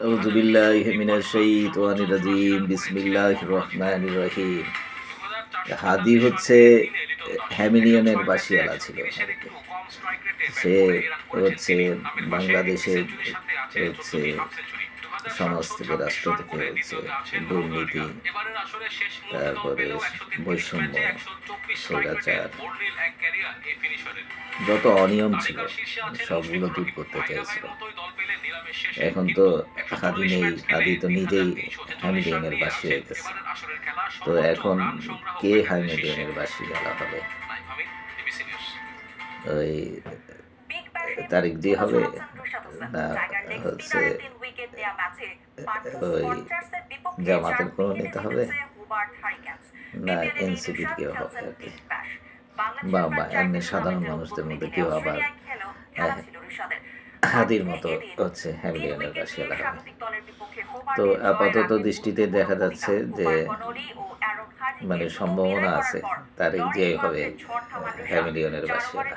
আউযু বিল্লাহি মিনাশ শাইতানির রাজিম। বিসমিল্লাহির রহমানির রহিম। হাদি হচ্ছে হ্যামিলিয়নের বাসিয়ালা ছিল আর কি। সে হচ্ছে বাংলাদেশের হচ্ছে সমাজ থেকে, রাষ্ট্র থেকে হচ্ছে দুর্নীতি, তারপরে বৈষম্য, স্বৈরাচার, যত অনিয়ম ছিল সবগুলো দূর করতে চেয়েছিল। এখন তো হাদি নেই, হাদি তো নিজেই হ্যামিলিয়নের বাসী হয়ে গেছে। তো এখন কে হ্যামিলিয়নের বাসী বলা হবে? ওই তারিক জি হবে, না হচ্ছে ওই জামাতের কোনো নেতা হবে, না এনসিপির কেউ হবে আর কি, বা এমনি সাধারণ মানুষদের মধ্যে কেউ আবার হাদির মতো হচ্ছে হ্যামিলিয়নের বাসিয়ালা হবে। তো আপাতত দৃষ্টিতে দেখা যাচ্ছে যে মানে সম্ভাবনা আছে তারিক জিয়াই হবে হ্যামিলিয়নের বাসিয়ালা।